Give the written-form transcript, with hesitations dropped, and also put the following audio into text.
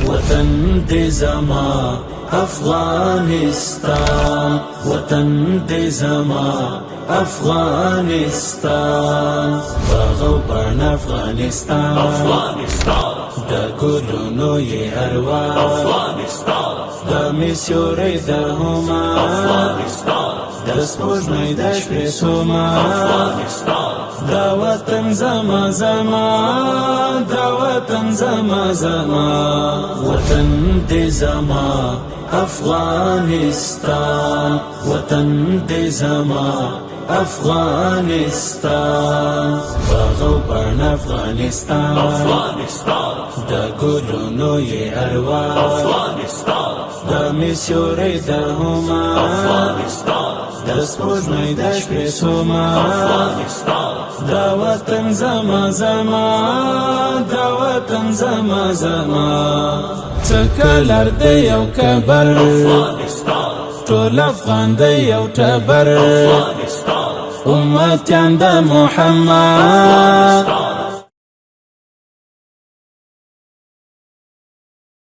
وطن دې زما افغانستان، وطن دې زما افغانستان، باغ او بڼ افغانستان، د ګلونو یې اروا، د میسیوري د هما، د سپوږمۍ د شپې سوما، دا وطن زما زما، دا وطن زما زما، وطن دې زما افغانستان، وطن دې زما افغانستان، باغ او بڼ افغانستان، د ګلونو یې اروا، د میسیوري د هما، د سپوږمۍ د شپې سوما، دا وطن زما زما، دا وطن زما زما، څه کلر دی یو کبر، ټول افغان دی یو ټبر، امتیان د محمد